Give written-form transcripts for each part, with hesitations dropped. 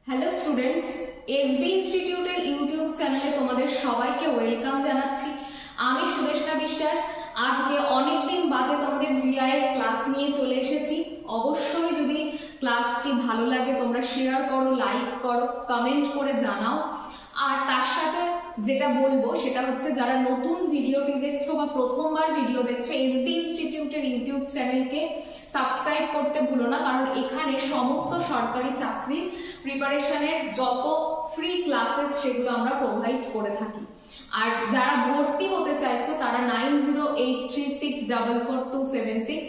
Hello students, SB ইনস্টিটিউটের YouTube চ্যানেলে তোমাদের সবাইকে ওয়েলকাম জানাচ্ছি। আমি সুদেষ্টা বিশ্বাস। আজকে অনেকদিন বাদে তোমাদের জিআই এর ক্লাস নিয়ে চলে এসেছি। অবশ্যই যদি ক্লাসটি ভালো লাগে তোমরা শেয়ার করো, লাইক করো, কমেন্ট করে জানাও। আর তার সাথে যেটা বলবো সেটা হচ্ছে, যারা নতুন ভিডিওটি দেখছো বা প্রথমবার ভিডিও দেখছো, এসবি ইনস্টিটিউটের ইউটিউব চ্যানেলকে সাবস্ক্রাইব করতে ভুলো না, কারণ এখানে সমস্ত সরকারি চাকরির প্রিপারেশনের যত ফ্রি ক্লাসেস সেগুলো আমরা প্রোভাইড করে থাকি। আর যারা ভর্তি হতে চাইছো তারা 9083644276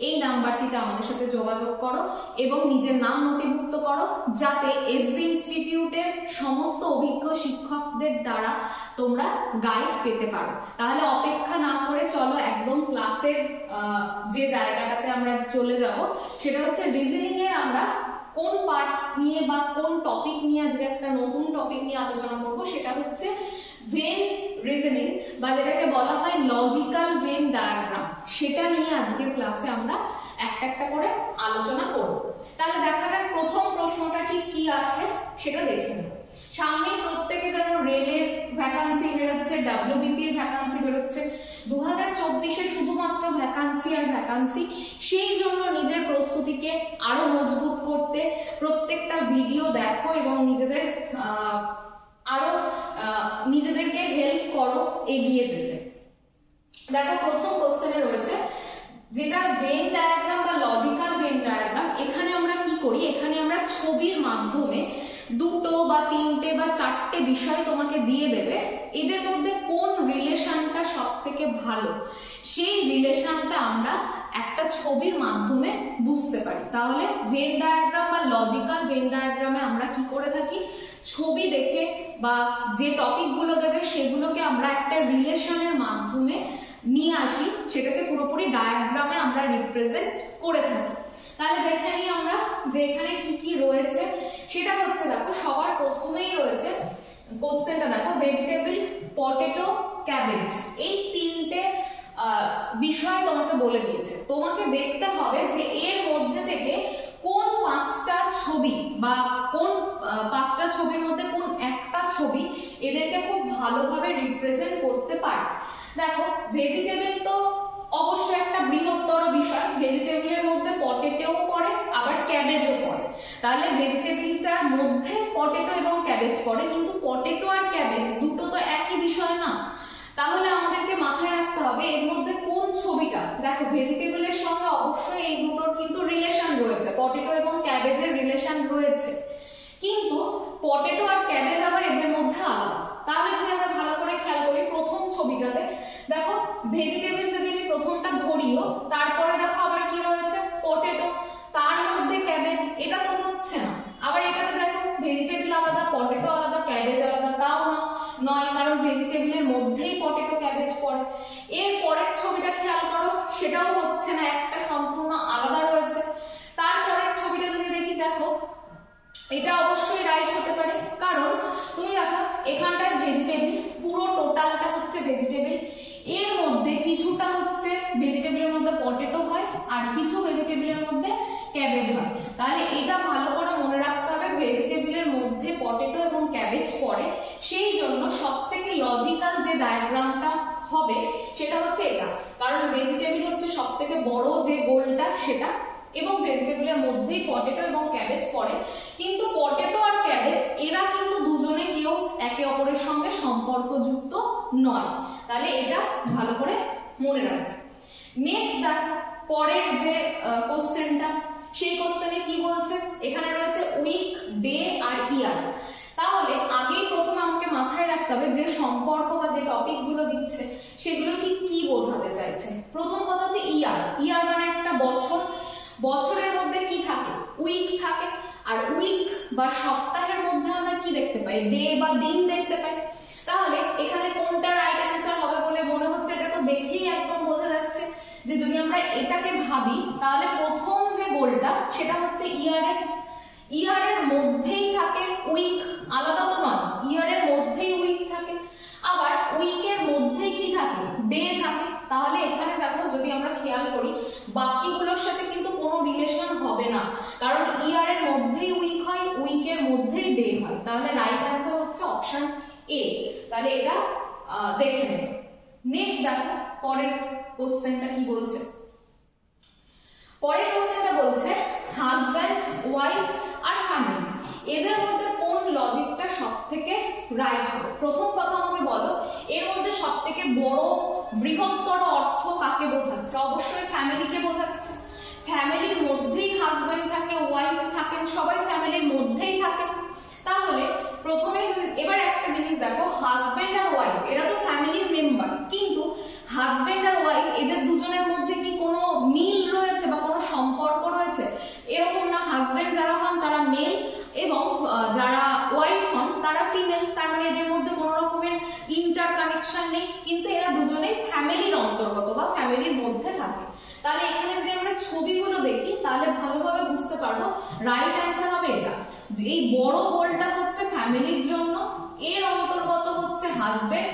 এই নাম্বারটিতে আমাদের সাথে যোগাযোগ করো এবং নিজের নাম নথিভুক্ত করো, যাতে এসবি ইনস্টিটিউটের সমস্ত অভিজ্ঞ শিক্ষকদের দ্বারা তোমরা গাইড পেতে পারো। তাহলে অপেক্ষা না করে চলো একদম ক্লাসের যে জায়গাটাতে আমরা চলে যাব, সেটা হচ্ছে রিজনিং এর আমরা কোন পার্ট নিয়ে বা কোন টপিক নিয়ে আজকে একটা নতুন টপিক নিয়ে আলোচনা করব। সেটা হচ্ছে ভেন রিজনিং, বা যেটাকে বলা হয় লজিক্যাল ভেন ডায়াগ্রাম। সেটা নিয়ে আজকের ক্লাসে আমরা একটা একটা করে আলোচনা করব। তাহলে দেখা যাক প্রথম প্রশ্নটা ঠিক কি আছে সেটা দেখে নেব। সামনে প্রত্যেকে যেন রেলের ভ্যাকান্সি বেরোচ্ছে, ডাব্লিউবিপির ভ্যাকান্সি বেরোচ্ছে, 2024-এ শুধুমাত্র ভ্যাকান্সি আর ভ্যাকান্সি। সেই জন্য নিজের প্রস্তুতিকে আরো মজবুত করতে প্রত্যেকটা ভিডিও দেখো এবং নিজেদেরকে হেল্প করো এগিয়ে যেতে। দেখো প্রথম কোশ্চেনে রয়েছে যেটা ভেন ডায়াগ্রাম বা লজিক্যাল ভেন ডায়াগ্রাম। এখানে আমরা কি করি, এখানে আমরা ছবির মাধ্যমে দুটো বা তিনটে বা চারটে বিষয় তোমাকে দিয়ে দেবে, এদের মধ্যে কোন রিলেশনটা সব থেকে ভালো সেই রিলেশনটা আমরা একটা ছবির মাধ্যমে বুঝতে পারি। তাহলে ভেন ডায়াগ্রাম বা লজিক্যাল ভেন ডায়াগ্রামে আমরা কি করে থাকি, ছবি দেখে বা যে টপিকগুলো দেবে সেগুলোকে আমরা একটা রিলেশনের মাধ্যমে নিয়ে আসি, সেটাকে পুরোপুরি ডায়াগ্রামে আমরা রিপ্রেজেন্ট করে থাকি। তাহলে দেখে নিই আমরা যে এখানে কি কি রয়েছে। সেটা হচ্ছে, দেখো সবার প্রথমেই রয়েছে কোশ্চেনটা, দেখো ভেজিটেবল, পটেটো, ক্যাবেজ, এই তিনটে বিষয় তোমাকে বলে দিয়েছে। তোমাকে দেখতে হবে যে এর মধ্যে থেকে কোন পাঁচটা ছবি বা কোন পাঁচটা ছবির মধ্যে কোন একটা ছবি এদেরকে খুব ভালোভাবে রিপ্রেজেন্ট করতে পারে। দেখো ভেজিটেবল তো অবশ্যই একটা বৃহত্তর বিষয়, ভেজিটেবলের মধ্যে পটেটোও পড়ে আবার ক্যাবেজও পড়ে। তাহলে ভেজিটেবলটার মধ্যে পটেটো এবং ক্যাবেজ পড়ে, কিন্তু পটেটো আর ক্যাবেজ দুটো তো একই বিষয় না। তাহলে আমাদেরকে মাথায় রাখতে হবে এর মধ্যে কোন ছবিটা। দেখো ভেজিটেবলের সঙ্গে অবশ্যই এই দুটোর কিন্তু রিলেশন রয়েছে, পটেটো এবং ক্যাবেজের রিলেশন রয়েছে, কিন্তু পটেটো আর ক্যাবেজ আবার এদের মধ্যে আলাদা। তাহলে যদি আমরা ভালো করে খেয়াল করি প্রথম ছবিটাতে, দেখো ভেজিটেবল যদি আমি প্রথমটা ধরিও, তারপরে দেখো আবার কি রয়েছে, পটেটো, তার মধ্যে ক্যাবেজ, এটা তো হচ্ছে না। আবার এটাতে দেখো ভেজিটেবল আলাদা, পটেটো আলাদা, ক্যাবেজ আলাদা, তাও নয়, কারণ ভেজিটেবলের মধ্যেই পটেটো ক্যাবেজ পড়ে। এর পরের ছবিটা খেয়াল করো, সেটাও হচ্ছে না, একটা সম্পূর্ণ আলাদা রয়েছে। তারপরের ছবিটা যদি দেখি, দেখো এটা অবশ্যই রাইট হতে পারে, কারণ তুমি দেখো এখানটায় ভেজিটেবল, পুরো টোটালটা হচ্ছে ভেজিটেবল, এর মধ্যে কিছুটা হচ্ছে ভেজিটেবলের মধ্যে পটেটো হয় আর কিছু ভেজিটেবলের মধ্যে ক্যাবেজ হয়। তাহলে এটা ভালো করে মনে রাখতে হবে, ভেজিটেবলের মধ্যে পটেটো এবং ক্যাবেজ পড়ে। সেই জন্য সবথেকে লজিক্যাল যে ডায়াগ্রামটা হবে সেটা হচ্ছে এটা, কারণ ভেজিটেবল হচ্ছে সবথেকে বড় যে গোলটা সেটা, এবং ভেজিটেবলের মধ্যেই পটেটো এবং ক্যাবেজ পড়ে। কিন্তু পটেটো আর ক্যাবেজ এরা কিন্তু দুজনে কেউ একে অপরের সঙ্গে সম্পর্কযুক্ত নয়। তাহলে এটা ভালো করে মনে রাখবে। নেক্সট দেখো পরের যে কোশ্চেনটা, সেই কোশ্চেনে কি বলছে, এখানে রয়েছে উইক, ডে আর ইয়ার। তাহলে আগেই প্রথমে আমাকে মাথায় রাখতে হবে যে সম্পর্ক বা যে টপিক গুলো দিচ্ছে সেগুলো ঠিক কি বোঝাতে চাইছে। প্রথম কথা হচ্ছে ইয়ার। ইয়ার মানে একটা বছর, বছরের মধ্যে কি থাকে, উইক থাকে, আর উইক বা সপ্তাহের মধ্যে আমরা কি দেখতে পাই, ডে বা দিন দেখতে পাই। তাহলে এখানে কোনটা রাইট অ্যান্সার হবে বলে মনে হচ্ছে, এটা তো দেখেই একদম বোঝা যাচ্ছে যে যদি আমরা এটাকে ভাবি তাহলে প্রথম যে গোলটা সেটা হচ্ছে ইয়ারের। ইয়ারের মধ্যেই থাকে উইক, আলাদা তো নয়, ইয়ারের মধ্যেই উইক থাকে, আবার উইকের মধ্যেই কি থাকে, ডে থাকে। তাহলে এখানে দেখো যদি আমরা খেয়াল করি বাকিগুলোর সাথে কিন্তু কোনো রিলেশন হবে না, কারণ ইয়ারের মধ্যেই উইক হয়, উইকের মধ্যেই ডে হয়, তাহলে রাইট অ্যান্সার হচ্ছে অপশন এ। তাহলে এটা দেখে নেব। নেক্সট দেখো পরের কোশ্চেনটা কি বলছে। পরের কোশ্চেনটা বলছে হাজব্যান্ড, ওয়াইফ আর ফ্যামিলি এদের মধ্যে কোন লজিকটা সবথেকে রাইট হবে। প্রথম কথা আমাকে বলো এর মধ্যে সবথেকে বড় বৃহত্তর অর্থ কাকে বোঝাচ্ছে? অবশ্যই ফ্যামিলিকে বোঝাচ্ছে। ফ্যামিলির মধ্যেই হাজব্যান্ড থাকে, ওয়াইফ থাকেন, সবাই ফ্যামিলির মধ্যেই থাকেন। তাহলে প্রথমে এবার একটা জিনিস দেখো, হাজব্যান্ড আর ওয়াইফ এরা তো ফ্যামিলির মেম্বার, কিন্তু হাজব্যান্ড আর ওয়াইফ এদের দুজনের মধ্যে কি কোনো মিল রয়েছে বা কোনো সম্পর্ক রয়েছে? এরকম না। হাজব্যান্ড যারা হন তারা মেল এবং যারা ওয়াইফ হন তারা ফিমেল, তার মানে এদের মধ্যে কোনো রকমের ইন্টার কানেকশন নেই, কিন্তু এরা দুজনেই ফ্যামিলির অন্তর্গত বা ফ্যামিলির মধ্যে থাকে। তাহলে এখানে যদি আমরা ছবিগুলো দেখি তাহলে ভালোভাবে বুঝতে পারবো রাইট অ্যান্সার হবে এটা। এই বড় গোলটা হচ্ছে ফ্যামিলির জন্য, এর অন্তর্গত হচ্ছে হাজবেন্ড,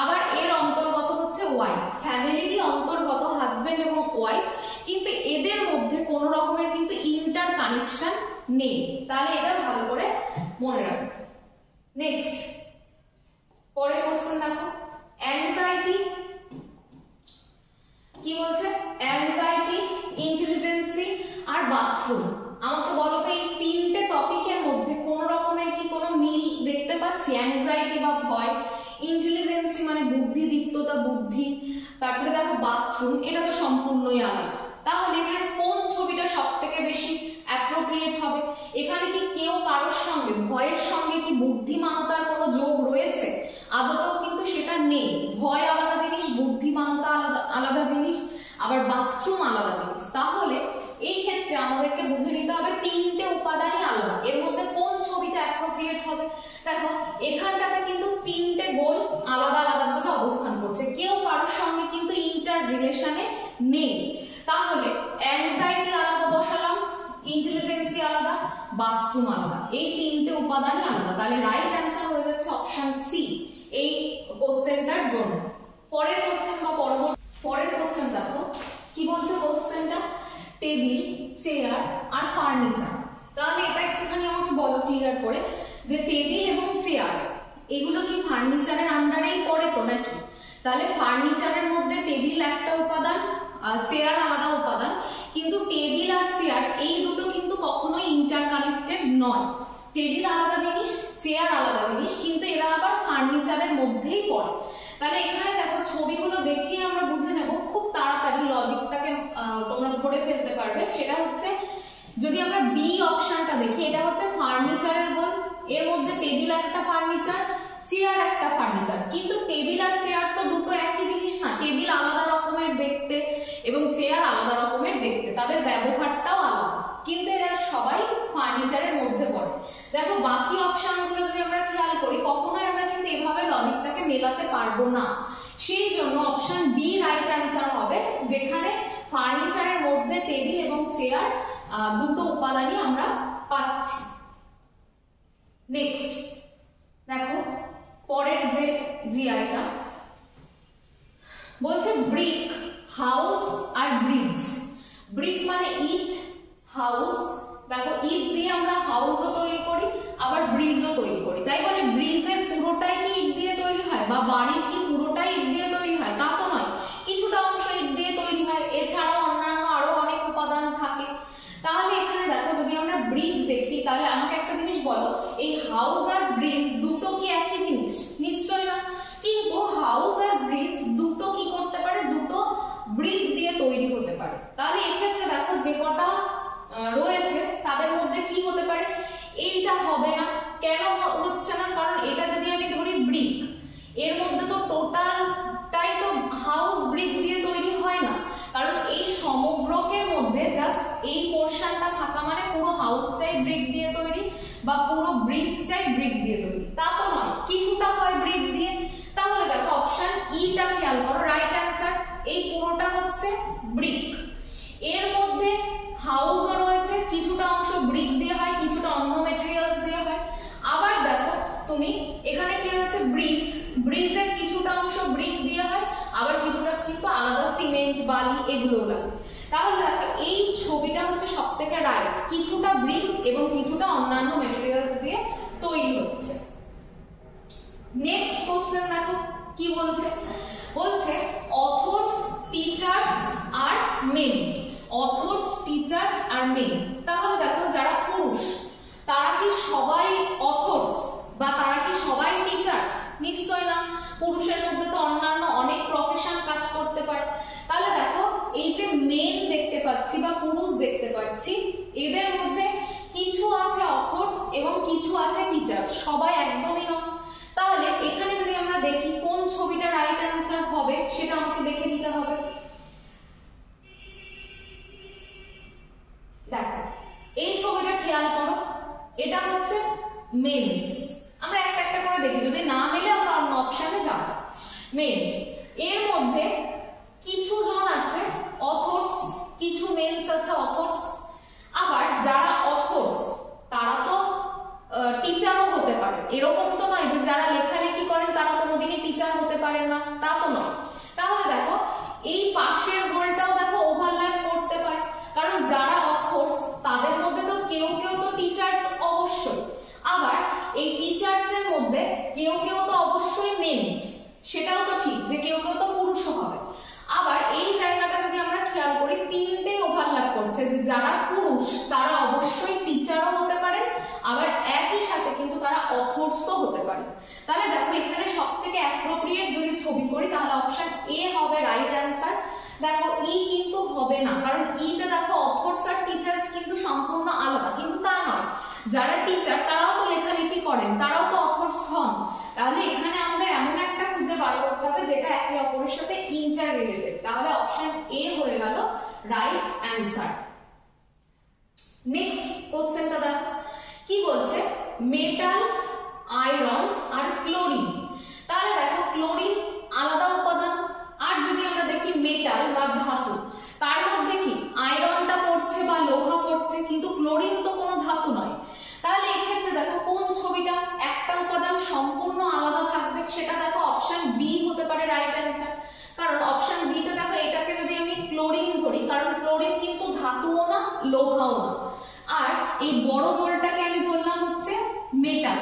আবার এর অন্তর্গত হচ্ছে ওয়াইফ। ফ্যামিলিরই অন্তর্গত হাজবেন্ড এবং ওয়াইফ, কিন্তু এদের মধ্যে কোনো রকমের কিন্তু ইন্টার কানেকশন নেই। তাহলে এটা ভালো করে মনে রাখবে। নেক্সট পরের কোশ্চেন দেখো, অ্যাংজাইটি কি বলছে? অ্যাংজাইটি, ইন্টেলিজেন্সি আর বাথরুম। আমাকে বলো তো এই তিনটে টপিকের মধ্যে কোন রকমের কি কোনো মিল দেখতে পাচ্ছি? অ্যাংজাইটি বা ভয়, ইন্টেলিজেন্সি মানে বুদ্ধিদীপ্ততা, বুদ্ধি, তারপরে দেখো বাথরুম, এটা তো সম্পূর্ণই আলাদা। তাহলে এখানে কোন ছবিটা সবথেকে বেশি অ্যাপ্রোপ্রিয়েট হবে? এখানে কি কেউ কারোর সঙ্গে ভয়ের সঙ্গে কি বুদ্ধিমানতার কোনো যোগ রয়েছে? আদতেও কিন্তু সেটা নেই। ভয় আলাদা জিনিস, বুদ্ধিমানতা আলাদা আলাদা জিনিস, আবার বাথরুম আলাদা জিনিস। তাহলে এই ক্ষেত্রে আমাদেরকে বুঝে নিতে হবে তিনটে উপাদানই আলাদা। এর মধ্যে কোন ছবিটা অ্যাপ্রোপ্রিয়েট হবে? দেখো এখানটাতে কিন্তু তিনটে গোল আলাদা আলাদা ভাবে অবস্থান করছে, কেউ কারোর সঙ্গে কিন্তু ইন্টার রিলেশনে নেই। তাহলে অ্যাংজাইটি আলাদা বসালাম, ইন্টেলিজেন্সি আলাদা, বাথরুম আলাদা, এই তিনটে উপাদানই আলাদা। তাহলে রাইট অ্যান্সার হয়ে যাচ্ছে অপশন সি এই কোশ্চেনটার জন্য। পরের কোশ্চেন বা পরের কোশ্চেন দেখো কি বলছে কোশ্চেনটা, টেবিল, চেয়ার আর ফার্নিচার। তাহলে এটা একটুখানি আমাকে বলো ক্লিয়ার করে যে টেবিল এবং চেয়ার এগুলো কি ফার্নিচারের আন্ডারেই পড়ে তো নাকি? তাহলে ফার্নিচারের মধ্যে টেবিল একটা উপাদান, চেয়ার আলাদা উপাদান, কিন্তু টেবিল আর চেয়ার এই দুটো কিন্তু কখনোই ইন্টারকানেক্টেড নয়। টেবিল আলাদা জিনিস, চেয়ার আলাদা জিনিস, কিন্তু এরা আবার ফার্নিচারের মধ্যেই পড়ে। তাহলে এখানে দেখো ছবিগুলো দেখিয়ে আমরা বুঝে নেব খুব তাড়াতাড়ি, লজিকটাকে তোমরা ধরে ফেলতে পারবে। সেটা হচ্ছে যদি আমরা বি অপশনটা দেখি, এটা হচ্ছে ফার্নিচারের গোল, এর মধ্যে টেবিল একটা ফার্নিচার, চেয়ার একটা ফার্নিচার, কিন্তু টেবিল আর চেয়ার তো দুটো একই জিনিস না। টেবিল আলাদা রকমের দেখতে এবং চেয়ার আলাদা রকমের দেখতে, তাদের ব্যবহারটাও আলাদা, কিন্তু এরা সবাই ফার্নিচারের মধ্যে পড়ে। দেখো বাকি অপশনগুলো যদি আমরা খেয়াল করি কখনোই আমরা কিন্তু এভাবে লজিকটাকে মেলাতে পারবো না। সেই জন্য অপশন বি রাইট অ্যান্সার হবে, যেখানে ফার্নিচারের মধ্যে টেবিল এবং চেয়ার দুটো উপাদানই আমরা পাচ্ছি। নেক্সট দেখো পরের যে জিআইটা বলছে ব্রিক, হাউস আর ব্রিজ। ব্রিক মানে ইট, হাউস, দেখো ইট দিয়ে আমরা হাউসও তৈরি করি আবার ব্রিজও তৈরি করি। তাই বলে ব্রিজের পুরোটাই কি ইট দিয়ে তৈরি হয় বা বাড়ির কি পুরোটাই ইট দিয়ে তৈরি হয়? তা তো নয়, কিছুটা অংশ ইট দিয়ে তৈরি হয়, এছাড়াও অন্যান্য আরো অনেক উপাদান থাকে। তাহলে এখানে দেখো যদি আমরা ব্রিক দেখি তাহলে আমাকে একটা জিনিস বলো, এই হাউস আর ব্রিজ দুটো কি একই জিনিস? নিশ্চয় না। কিন্তু হাউস আর ব্রিজ দুটো কি করতে পারে? দুটো ব্রিক দিয়ে তৈরি হতে পারে। তাহলে এক্ষেত্রে দেখো যে কটা রয়েছে তাদের মধ্যে কি হতে পারে? এইটা হবে না। কেন হচ্ছে না? কারণ এটা যদি আমি ধরি ব্রিক, এর মধ্যে তো টোটালটাই তো হাউস ব্রিক দিয়ে তৈরি হয় না, কারণ এই সমগ্রকের মধ্যে জাস্ট এই পোরশনটা থাকা মানে পুরো হাউসটাই ব্রিক দিয়ে তৈরি বা পুরো ব্রিজটাই ব্রিক দিয়ে তৈরি, তা তো নয়, কিছুটা হয় ব্রিক দিয়ে। তাহলে দেখো অপশন ইটা খেয়াল করো, রাইট অ্যান্সার। এই পুরোটা হচ্ছে ব্রিক, এর মধ্যে হাউসও রয়েছে, কিছুটা অংশ ব্রিক দিয়ে হয়, কিছুটা অন্য ম্যাটেরিয়ালস দিয়ে হয়। আবার দেখো তুমি এখানে কি রয়েছে? ব্রিজ, ব্রিজের কিছুটা অংশ ব্রিক দিয়ে হয়, আবার কিছুটা কিন্তু আলাদা সিমেন্ট, বালি এগুলো লাগে। তাহলে দেখো এই ছবিটা হচ্ছে সবথেকে রাইট, কিছুটা ব্রিক এবং কিছুটা অন্যান্য ম্যাটেরিয়ালস দিয়ে তৈরি হচ্ছে। নেক্সট কোশ্চেন দেখো কি বলছে, বলছে অথর্স টিচার্স আর মেন। অথর্স টিচার্স আর মেন, তাহলে দেখো যারা পুরুষ তারা কি সবাই অথর্স বা তারা কি সবাই টিচার্স? নিশ্চয় না, পুরুষের মধ্যে তো অন্যান্য অনেক প্রফেশন কাজ করতে পারে। তাহলে দেখো এই যে মেন দেখতে পাচ্ছি বা পুরুষ দেখতে পাচ্ছি, এদের মধ্যে কিছু আছে অথর্স এবং কিছু আছে টিচার্স, সবাই একদমই নয়। তাহলে এখানে যদি আমরা দেখি কোন ছবিটা রাইট অ্যান্সার হবে সেটা আমাকে দেখে নিতে হবে। দেখো এই ছবিটা খেয়াল করো, এটা হচ্ছে মেন্স। আমরা একটা একটা করে দেখি, যদি না মিলে আমরা অন্য অপশনে যাব। মেন্স এর মধ্যে কিছু জন আছে অথর্স, কিছু মেন্স আছে অথর্স। আবার যারা অথর্স তারা তো টিচারও হতে পারে, এরকম তো নয় যে যারা লেখালেখি করেন তারা কোনোদিনই টিচার হতে পারেন না, তা তো নয়। তাহলে দেখো এই পাশের গোলটাও দেখো ওভারল্যাপ করতে পারে, কারণ যারা অথর্স তাদের মধ্যে তো কেউ কেউ তো টিচার্স অবশ্যই, আবার এই টিচার্স এর মধ্যে কেউ কেউ তো অবশ্যই মেন্স, সেটাও তো ঠিক যে কেউ কেউ তো পুরুষও হবে। আবার এই জায়গাটা যদি আমরা খেয়াল করি তিনটে ওভারল্যাপ করছে, যে যারা পুরুষ তারা অবশ্যই টিচারও হতে পারে, আবার একই সাথে কিন্তু তারা অথর্সও হতে পারে। তাহলে দেখো এখানে সবথেকে অ্যাপ্রোপ্রিয়েট যদি ছবি করি তাহলে অপশন এ হবে রাইট অ্যান্সার। দেখো ই কিন্তু হবে না, কারণ ই তে দেখো অথর্স আর টিচার্স কিন্তু সম্পূর্ণ আলাদা, কিন্তু তা নয়, যারা টিচার তারাও তো লেখালেখি করেন, তারাও তো অথর্স হন। তাহলে এখানে আমাদের এমন একটা খুঁজে বার করতে হবে যেটা একে অপরের সাথে ইন্টার রিলেটেড, তাহলে অপশন এ হয়ে গেল রাইট অ্যান্সার। নেক্সট কোশ্চেনটা দেখো কি বলছে, মেটাল, আয়রন আর ক্লোরিন। তাহলে দেখো ক্লোরিন আলাদা উপাদান, আর যদি আমরা দেখি মেটাল বা ধাতু, তার মধ্যে কি আয়রনটা পড়ছে বা লোহা পড়ছে, কিন্তু ক্লোরিন তো কোনো ধাতু নয়। তাহলে এই ক্ষেত্রে দেখো কোন ছবিটা একটা উপাদান সম্পূর্ণ আলাদা থাকবে, সেটা দেখো অপশন বি হতে পারে রাইট অ্যান্সার। কারণ অপশন বি তে দেখো এটাকে যদি আমি ক্লোরিন ধরি, কারণ ক্লোরিন কিন্তু ধাতুও না লোহাও না, আর এই বড় গোলটাকে আমি ধরলাম হচ্ছে মেটাল।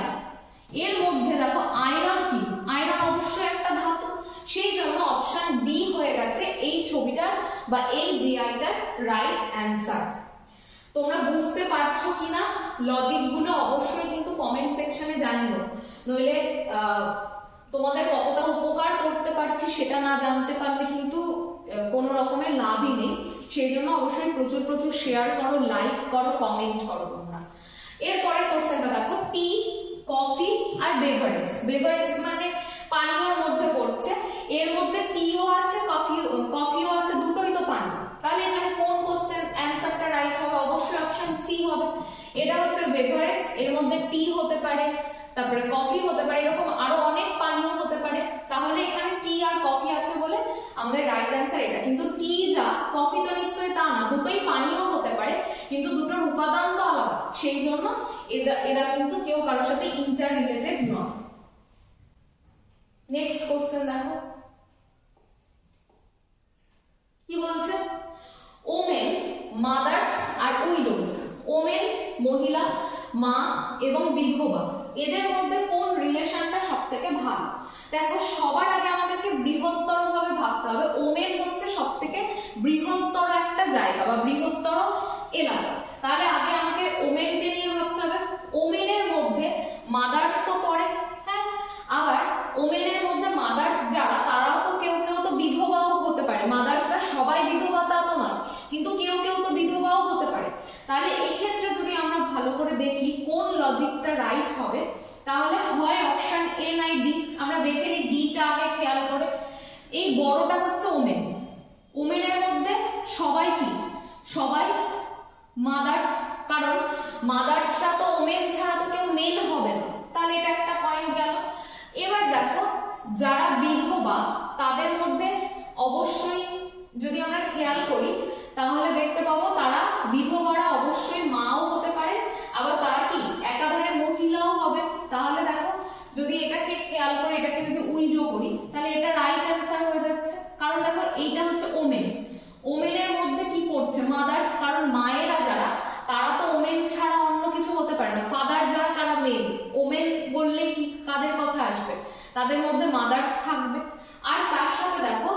এর মধ্যে দেখো আয়রন কি, আয়রন অবশ্যই একটা ধাতু, সেই জন্য অপশন বি হয়ে গেছে এই ছবিটার বা এই জিআইটার রাইট অ্যান্সার। তোমরা বুঝতে পারছো কিনা লজিক গুলো অবশ্যই কিন্তু কমেন্ট সেকশনে জানিও, নইলে তোমাদের কতটা উপকার করতে পারছি সেটা না জানতে পারলে কিন্তু কোনো রকমের লাভই নেই। সেই জন্য অবশ্যই প্রচুর প্রচুর শেয়ার করো, লাইক করো, কমেন্ট করো তোমরা। এরপরের কোশ্চেনটা দেখো, টি, কফি আর বেভারেজ। বেভারেজ মানে পানীয়র মধ্যে পড়ছে, এর মধ্যে টিও আছে কফিও আছে, দুটোই তো পানীয়। তাহলে এখানে কোন কোশ্চেন অ্যানসারটা রাইট হবে? অবশ্যই অপশন সি হবে। এটা হচ্ছে বেভারেজ, এর মধ্যে টি হতে পারে, তারপরে কফি হতে পারে, এরকম আরো অনেক পানীয় হতে পারে। তাহলে এখানে টি আর কফি আছে বলে আমাদের রাইট অ্যান্সার এটা। কিন্তু টি যা কফি তো নিশ্চয়ই তা না, দুটোই পানীয় হতে পারে, কিন্তু দুটোর উপাদান তো আলাদা, সেই জন্য এরা কিন্তু কেউ কারোর সাথে ইন্টার রিলেটেড নয়। নেক্সট কোশ্চেন দেখো কি বলছে, ওমেন, মাদার্স আর উইডোজ। ওমেন মহিলা, মা এবং বিধবা, এদের মধ্যে কোন রিলেশনটা সবথেকে ভালো? দেখো সবার আগে আমাদেরকে বৃহত্তর ভাবে ভাবতে হবে। ওমেন হচ্ছে সবথেকে বৃহত্তর একটা জায়গা বা বৃহত্তর এলাকা, তাহলে আগে আমাকে ওমেনকে নিয়ে ভাবতে হবে। ওমেনের মধ্যে মাদার্স তো পড়ে, হ্যাঁ, আবার ওমেনের মধ্যে মাদার্স যারা তারাও তো কেউ কেউ তো বিধবাও হতে পারে, মাদার্সরা সবাই বিধবা তা তো নয়, কিন্তু কেউ কেউ তো বিধবাও হতে পারে। তাহলে এই ক্ষেত্রে যদি আমরা ভালো করে দেখি কোন লজিকটা রাইট হবে, তাহলে হয় অপশন এ নাই ডি। আমরা দেখে নিই ডিটা আগে খেয়াল করে। এই বড়টা হচ্ছে ওমেন, ওমেনের মধ্যে সবাই কি, সবাই মাদার্স, কারণ মাদার্সরা তো ওমেন ছাড়া তো কেউ মেন হবে না, তাহলে এটা একটা পয়েন্ট গেল। এবার দেখো যারা বিধবা তাদের মধ্যে অবশ্যই যদি আমরা খেয়াল করি তাহলে দেখতে পাবো তারা বিধবারা অবশ্যই মাও হতে পারে, আবার তারা কি একাধারে মহিলাও হবে। তাহলে দেখো যদি এটাকে খেয়াল করে এটাকে যদি উইডো করি তাহলে এটা রাইট অ্যান্সার হয়ে যাচ্ছে, কারণ দেখো এইটা হচ্ছে ওমেন, ওমেনের মধ্যে কি পড়ছে মাদার্স, কারণ মায়েরা যারা তারা তো ওমেন ছাড়া অন্য কিছু হতে পারে না, ফাদার যারা তারা মেল, ওমেন বললে কি কাদের কথা আসবে, তাদের মধ্যে মাদার্স থাকবে। আর তার সাথে দেখো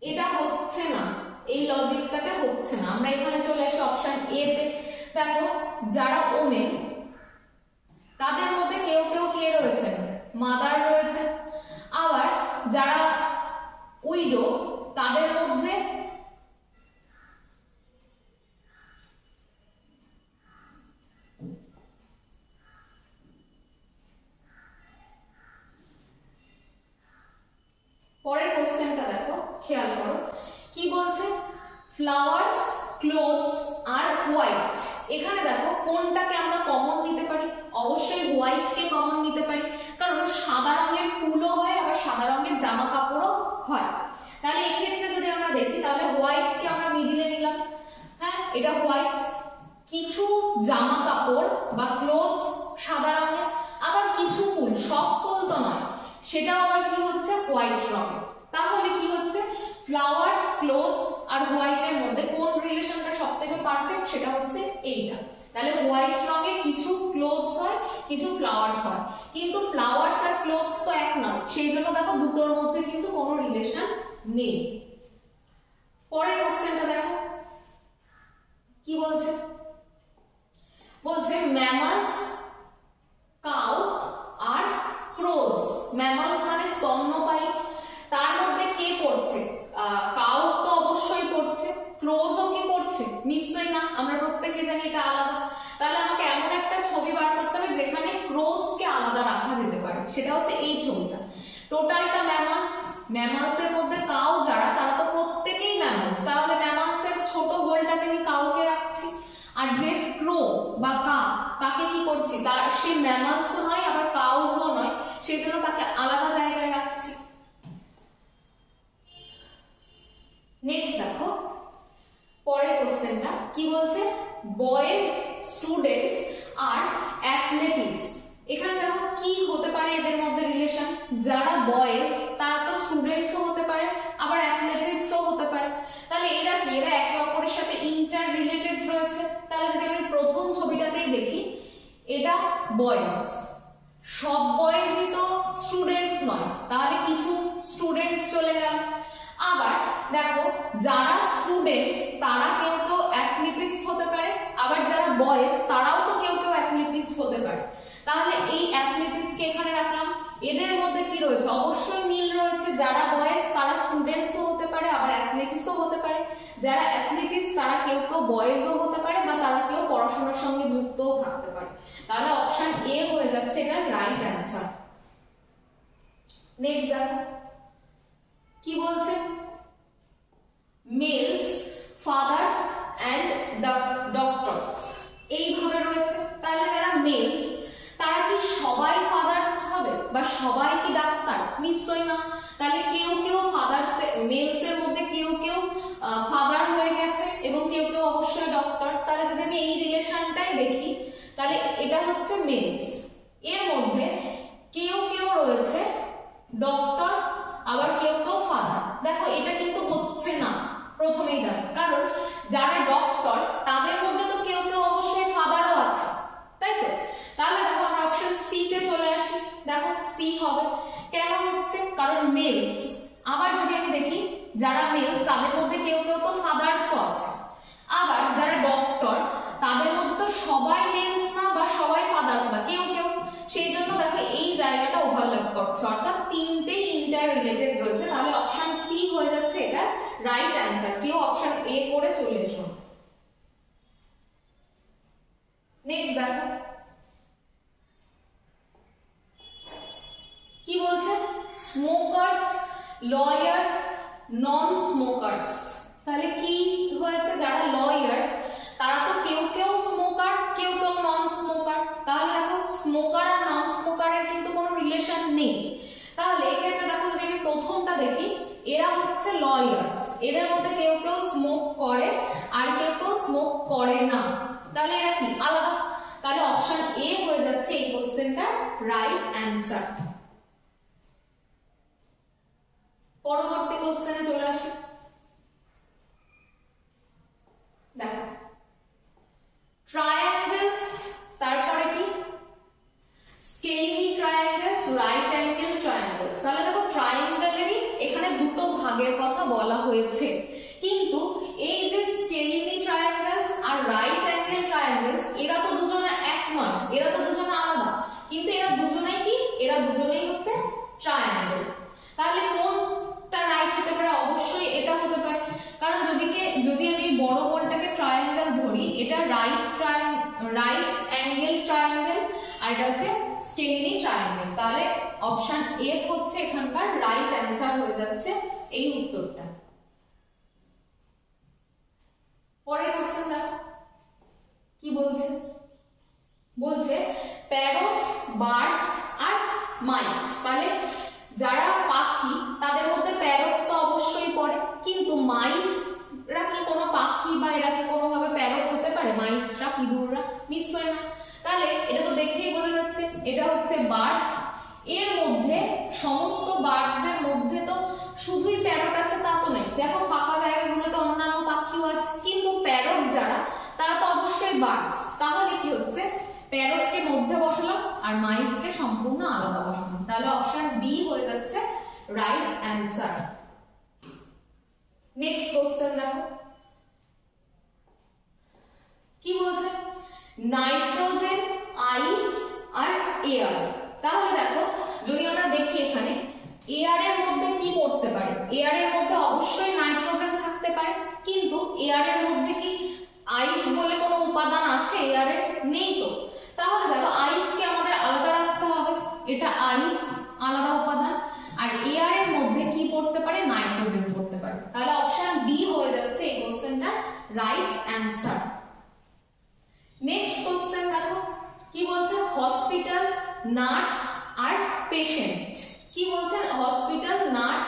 এটা হচ্ছে না, এই লজিকটাতে হচ্ছে না, আমরা এখানে চলে আসি অপশন এ তে। দেখো যারা ওমেন তাদের মধ্যে কেউ কেউ কে রয়েছে, মাদার রয়েছে। আবার যারা উইডো তাদের মধ্যে পরের কোশ্চেনটা দেখো, খেয়াল করো কি বলছে, ফ্লাওয়ার্স ক্লোথস আর হোয়াইট। এখানে দেখো কোনটাকে আমরা কমন নিতে পারি, অবশ্যই হোয়াইট কে কমন নিতে পারি, কারণ সাদা রঙের ফুলও হয় আবার সাদা রঙের জামা কাপড়ও হয়। তাহলে এই ক্ষেত্রে যদি আমরা দেখি তাহলে হোয়াইট কে আমরা মিডিলে নিলাম, হ্যাঁ এটা হোয়াইট। কিছু জামা কাপড় বা ক্লোথস সাদা রঙের, আবার কিছু ফুল, সব ফুল তো নয়, সেটাও আবার কি হচ্ছে হোয়াইট রঙের। তাহলে কি হচ্ছে, ফ্লাওয়ার্স ক্লোথস আর হোয়াইটের মধ্যে কোন রিলেশনটা সবথেকে পারফেক্ট, সেটা হচ্ছে এইটা। তাহলে হোয়াইট রঙের কিছু ক্লোথস হয় কিছু ফ্লাওয়ার্স হয়, কিন্তু ফ্লাওয়ার্স আর ক্লোথস তো এক নয়, সেই জন্য দেখো দুটোর মধ্যে কিন্তু কোনো রিলেশন নেই। পরের কোশ্চেনটা দেখো কি বলছে, বলছে ম্যামালস, কাউ আর ক্রোজ। ম্যামালস মানে স্তন্যপায়ী, তার মধ্যে কে পড়ছে, কাউ তো অবশ্যই পড়ছে, ক্রোজও কি পড়ছে, নিশ্চয়ই না, আমরা প্রত্যেকে জানি এটা আলাদা। তাহলে আমাকে এমন একটা ছবি বার করতে হবে যেখানে ক্রোজকে আলাদা রাখা যেতে পারে, সেটা হচ্ছে এই ছবিটা। টোটালটা ম্যামালস, ম্যামালসের মধ্যে কাউ যারা তারা তো প্রত্যেকেই ম্যামালস, তাহলে ম্যামালসের ছোট গোলটাতে আমি কাউকে রাখছি। আর যে ক্রো বা কাক তাকে কি করছি, তার সে ম্যামালসও নয় আবার কাউজও নয়, সেই জন্য তাকে আলাদা জায়গায় রাখছি। নেক্সট দেখো পরের কোশ্চেনটা কি বলছে, বয়েজ স্টুডেন্টস আর অ্যাথলেটিক্স। এখানে দেখো কি হতে পারে এদের মধ্যে রিলেশন, যারা বয়েজ তারা তো স্টুডেন্টসও হতে পারে আবার অ্যাথলেটিক্সও হতে পারে। তাহলে এরা কি, এরা একে অপরের সাথে ইন্টার রিলেটেড রয়েছে। তাহলে যদি আমি প্রথম ছবিটাতেই দেখি, এটা বয়েজ, সব বয়েজই তো স্টুডেন্টস নয়, তাহলে কিছু স্টুডেন্টস চলে গেল। আবার দেখো যারা স্টুডেন্টস তারা কেউ কেউ অ্যাথলেটিক্স হতে পারে, আবার যারা বয়েজ তারাও তো কেউ কেউ অ্যাথলেটিক্স হতে পারে। তাহলে এই অ্যাথলেটিক্স কে এখানে রাখলাম, এদের মধ্যে কি রয়েছে, অবশ্যই মিল রয়েছে, যারা বয়েজ তারা স্টুডেন্টসও হতে পারে আবার অ্যাথলেটিক্সও হতে পারে, যারা অ্যাথলেটিক্স তারা কেউ কেউ বয়েজও হতে পারে বা তারা কেউ পড়াশোনার সঙ্গে যুক্তও থাকতে পারে। তাহলে অপশন এ হয়ে যাচ্ছে এটা রাইট অ্যান্সার। নেক্সট দেখো কি বলছে, মেলস, ফাদার্স এন্ড ডক্টরস, এইভাবে রয়েছে। তাহলে যারা মেলস তারা কি সবাই ফাদার্স হবে বা সবাই কি ডাক্তার, নিশ্চয়ই না। তাহলে কেউ কেউ ফাদার্স, মেলস এর মধ্যে কেউ কেউ ফাদার হয়ে গেছে এবং কেউ কেউ অবশ্যই ডক্টর। তাহলে যদি আমি এই রিলেশনটাই দেখি তাহলে এটা হচ্ছে মেলস, এর মধ্যে কেউ কেউ রয়েছে ডক্টর আবার কেউ কেউ ফাদার। দেখো এটা কিন্তু হচ্ছে না প্রথমেই দেখো, কারণ যারা ডক্টর তাদের মধ্যে তো কেউ কেউ অবশ্যই ফাদারও আছে, তাই তো। তাহলে দেখো আমরা অপশন সি তে চলে আসি, দেখো সি হবে। কেন হচ্ছে, কারণ মেলস, আবার যদি আমি দেখি যারা মেলস তাদের মধ্যে কেউ কেউ তো ফাদারসও আছে, আবার যারা ডক্টর তাদের মধ্যে তো সবাই মেলস না বা সবাই ফাদার্স না, কেউ কেউ, সেই জন্য দেখো এই জায়গাটা ওভারল্যাপ করছে, অর্থাৎ তিনটেই ইন্টার রিলেটেড রয়েছে। তাহলে অপশন সি হয়ে যাচ্ছে এটা রাইট অ্যান্সার। কেউ অপশন এ করে চলে এসো। নেক্সট দেখো কি বলছে, স্মোকার্স, লয়ার্স, নন স্মোকার্স। তাহলে কি হয়েছে, যারা লয়ার্স তারা তো কেউ কেউ স্মোকার কেউ কেউ নন স্মোকার। তাহলে দেখো স্মোকার আর নন স্মোকারের কিন্তু কোনো রিলেশন নেই। তাহলে এক্ষেত্রে দেখো যদি আমি প্রথমটা দেখি, এরা হচ্ছে লয়ার্স, এদের মধ্যে কেউ কেউ স্মোক করে আর কেউ কেউ স্মোক করে না, তাহলে এরা কি আলাদা। তাহলে অপশন এ হয়ে যাচ্ছে এই কোশ্চেনটার রাইট অ্যান্সার। পরবর্তী কোশ্চেনে চলে আসি, দেখো ট্রায়াঙ্গল ভাগের কথা বলা হয়েছে, কিন্তু এই যে স্কেলিনি ট্রায়াঙ্গেলস আর রাইট অ্যাঙ্গেল ট্রায়াঙ্গেলস এরা তো দুজনে এক নয়, এরা তো দুজনে আলাদা, কিন্তু এরা দুজনেই কি, এরা দুজনেই হচ্ছে ট্রায়াঙ্গেল। তাহলে কোনটা রাইট হতে পারে? অবশ্যই এটা হতে পারে, কারণ যদি আমি বড় বলটাকে ট্রায়াঙ্গেল ধরি, এটা রাইট অ্যাঙ্গেল ট্রায়াঙ্গেল আর এটা হচ্ছে স্কেলিনি ট্রায়াঙ্গেল, তাহলে অপশন এফ হচ্ছে এখানকার রাইট অ্যান্সার হয়ে যাচ্ছে এই উত্তরটা। পরের কোশ্চেন দেখো কি বলছে, বলছে প্যারট, বার্ডস আর মাইস, তাহলে যারা পাখি তাদের মধ্যে প্যারট তো অবশ্যই পড়ে, কিন্তু মাইসরা কি কোনো পাখি বা এরা কি কোনোভাবে প্যারট হতে পারে? মাইসরা, ইঁদুররা? নিশ্চয় না। তাহলে এটা তো দেখেই বোঝা যাচ্ছে এটা হচ্ছে বার্ডস। এর মধ্যে সমস্ত বার্ডস এর মধ্যে তো শুধুই প্যারট আছে তা তো নয়, দেখো ফাঁকা জায়গাগুলোতে অন্যান্য পাখিও আছে, কিন্তু প্যারট যারা তারা তো অবশ্যই বার্ডস। তাহলে কি হচ্ছে, প্যারটকে মধ্যে বসালাম আর মাইসকে সম্পূর্ণ আলাদা বসালাম, তাহলে অপশন বি হয়ে যাচ্ছে রাইট অ্যান্সার। নেক্সট কোশ্চেন দেখো কি বলছে, নাইট্রোজেন, আইস আর এয়ার। তাহলে দেখো যদি আমরা দেখি এখানে এয়ার এর মধ্যে কি পড়তে পারে, এয়ার এর মধ্যে অবশ্যই নাইট্রোজেন থাকতে পারে, কিন্তু এয়ার এর মধ্যে কি আইস বলে কোনো উপাদান আছে? এয়ারে নেই তো। তাহলে দেখো আইসকে আমাদের আলাদা রাখতে হবে, এটা আইস আলাদা উপাদান, আর এয়ার এর মধ্যে কি পড়তে পারে? নাইট্রোজেন পড়তে পারে, তাহলে অপশন বি হয়ে যাচ্ছে এই কোশ্চেনটার রাইট অ্যান্সার। নেক্সট কোশ্চেন দেখো কি বলছে, হসপিটাল, নার্স আর পেশেন্ট। কি বলছে? হসপিটাল, নার্স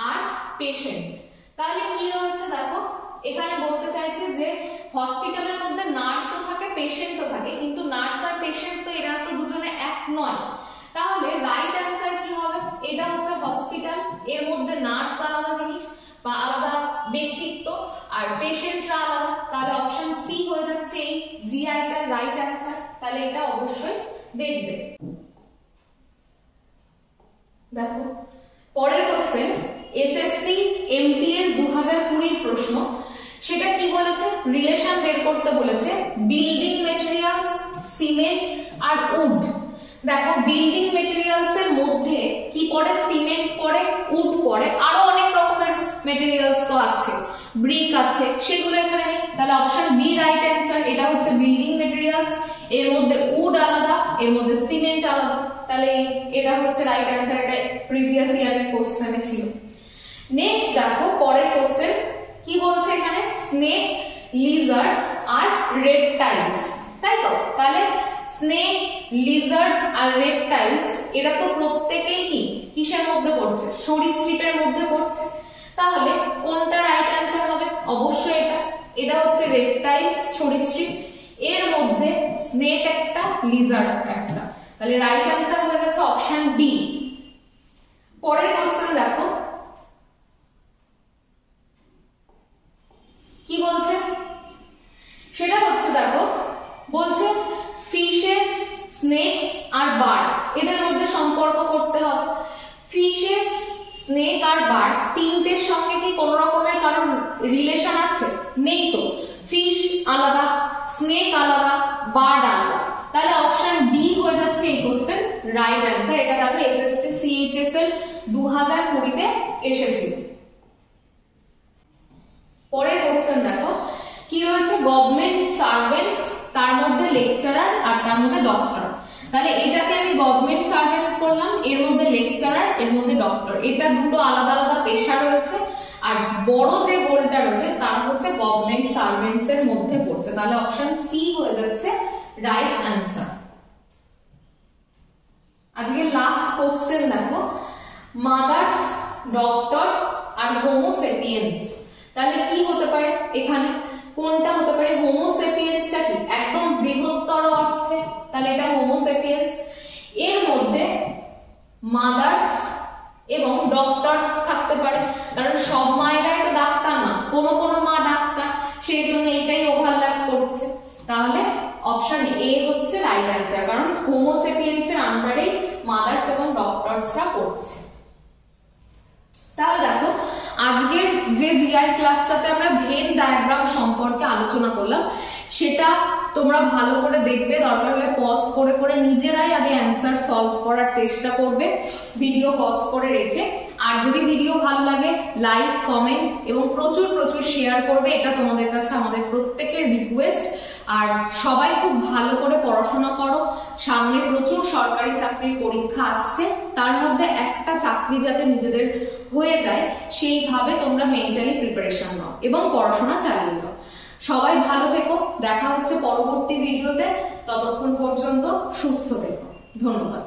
আর পেশেন্ট। তাহলে কি রয়েছে দেখো, এখানে বলতে চাইছে যে হসপিটালের মধ্যে নার্সও থাকে, পেশেন্টও থাকে, কিন্তু নার্স আর পেশেন্ট তো এরা তো দুজনে এক নয়, তাহলে রাইট অ্যান্সার কি হবে? এটা হচ্ছে হসপিটাল, এর মধ্যে নার্স আলাদা জিনিস বা আলাদা ব্যক্তিত্ব আর পেশেন্টরা আলাদা, তাহলে অপশন সি হয়ে যাচ্ছে এই জিআইটার রাইট অ্যান্সার। তাহলে এটা অবশ্যই দেখবে। দেখো পরের কোশ্চেন, এসএসসি এমটিএস 2020 প্রশ্ন, সেটা কি বলেছে? রিলেশন বের করতে বলেছে বিল্ডিং মেটেরিয়ালস, সিমেন্ট আর উড। দেখো বিল্ডিং মেটেরিয়ালস এর মধ্যে কি পড়ে? সিমেন্ট পড়ে, উড পড়ে, আরো অনেক রকমের মেটেরিয়ালস তো আছে, ব্রিক আছে, সেগুলো এখানে নেই, তাহলে অপশন বি রাইট অ্যান্সার। এটা হচ্ছে বিল্ডিং মেটেরিয়ালস, এর মধ্যে উড আলাদা, এর মধ্যে সিমেন্ট আলাদা, তাহলে এটা হচ্ছে রাইট অ্যান্সার। এটা প্রিভিয়াস ইয়ারের কোশ্চেনে ছিল। নেক্সট দেখো পরের কোশ্চেন কি বলছে এখানে, স্নেক, লিজার্ড আর রেপটাইলস, তাই তো? তাহলে স্নেক, লিজার্ড আর রেপটাইলস এরা তো প্রত্যেকেই কি কিসের মধ্যে পড়ছে? সরীসৃপের মধ্যে পড়ছে, তাহলে কোনটা রাইট অ্যান্সার হবে? অবশ্যই এটা, এটা হচ্ছে রেপটাইলস, সরীসৃপ, এর মধ্যে স্নেক একটা, লিজার্ড একটা, তাহলে রাইট অ্যান্সার হয়ে যাচ্ছে অপশন ডি। পরের কোশ্চেন দেখো কি বলছে, সেটা হচ্ছে দেখো বলছে ফিশেস, স্নেকস আর বার্ড এদের মধ্যে সম্পর্ক করতে হবে। ফিশেস, স্নেক আর বার্ড তিনটের সঙ্গে কি কোন রকমের কারণ রিলেশন আছে? নেই তো। ফিশ আলাদা, স্নেক আলাদা, বার্ড আলাদা, তাহলে অপশন ডি হয়ে যাচ্ছে এই কোশ্চেন রাইট অ্যান্সার। এটা দেখো এসএসসি সিএইচএস এর 2020 তে এসেছিল। পরের কোশ্চেন দেখো কি রয়েছে, গভর্নমেন্ট সার্ভেন্টস, তার মধ্যে লেকচারার আর তার মধ্যে ডক্টর। তাহলে এটাকে আমি গভর্নমেন্ট সার্ভেন্টস করলাম, এর মধ্যে লেকচারার, এর মধ্যে ডক্টর, এটা দুটো আলাদা আলাদা পেশা রয়েছে, আর বড় যে গোলটা রয়েছে তার হচ্ছে গভর্নমেন্ট সার্ভেন্টস এর মধ্যে পড়ছে, তাহলে অপশন সি হয়ে যাচ্ছে রাইট অ্যান্সার। আজকে লাস্ট কোশ্চেন দেখো, মাদার্স, ডক্টরস আর হোমোসেপিয়েন্স, তাহলে কি হতে পারে এখানে? কোনটা হতে পারে? হোমোসেপিয়েন্সটা কি একদম বৃহত্তর অর্থে, তাহলে এটা হোমোসেপিয়েন্স। এর মধ্যে মাদার্স এবং ডক্টরস থাকতে পারে, কারণ সব মায়েরাই তো ডাক্তার না, কোনো কোনো মা ডাক্তার, সেই জন্য এটাই ওভারল্যাপ করছে, তাহলে অপশন এ হচ্ছে রাইট অ্যান্সার, কারণ হোমোসেপিয়েন্স এর আন্ডারেই মাদার্স এবং ডক্টরসরা পড়ছে। তাহলে দেখো আজকের যে জিআই ক্লাসটাতে আমরা ভেন ডায়াগ্রাম সম্পর্কে আলোচনা করলাম সেটা তোমরা ভালো করে দেখবে, দরকার হলে পজ করে করে নিজেরাই আগে অ্যান্সার সলভ করার চেষ্টা করবে ভিডিও পজ করে রেখে। আর যদি ভিডিও ভালো লাগে লাইক কমেন্ট এবং প্রচুর প্রচুর শেয়ার করবে, এটা তোমাদের কাছে আমাদের প্রত্যেকের রিকোয়েস্ট। আর সবাই খুব ভালো করে পড়াশোনা করো, সামনে প্রচুর সরকারি চাকরির পরীক্ষা আসছে, তার মধ্যে একটা চাকরি যাতে নিজেদের হয়ে যায় সেইভাবে তোমরা মেন্টালি প্রিপারেশন নাও এবং পড়াশোনা চালিয়ে নাও। সবাই ভালো থেকো, দেখা হচ্ছে পরবর্তী ভিডিওতে, ততক্ষণ পর্যন্ত সুস্থ থেকো, ধন্যবাদ।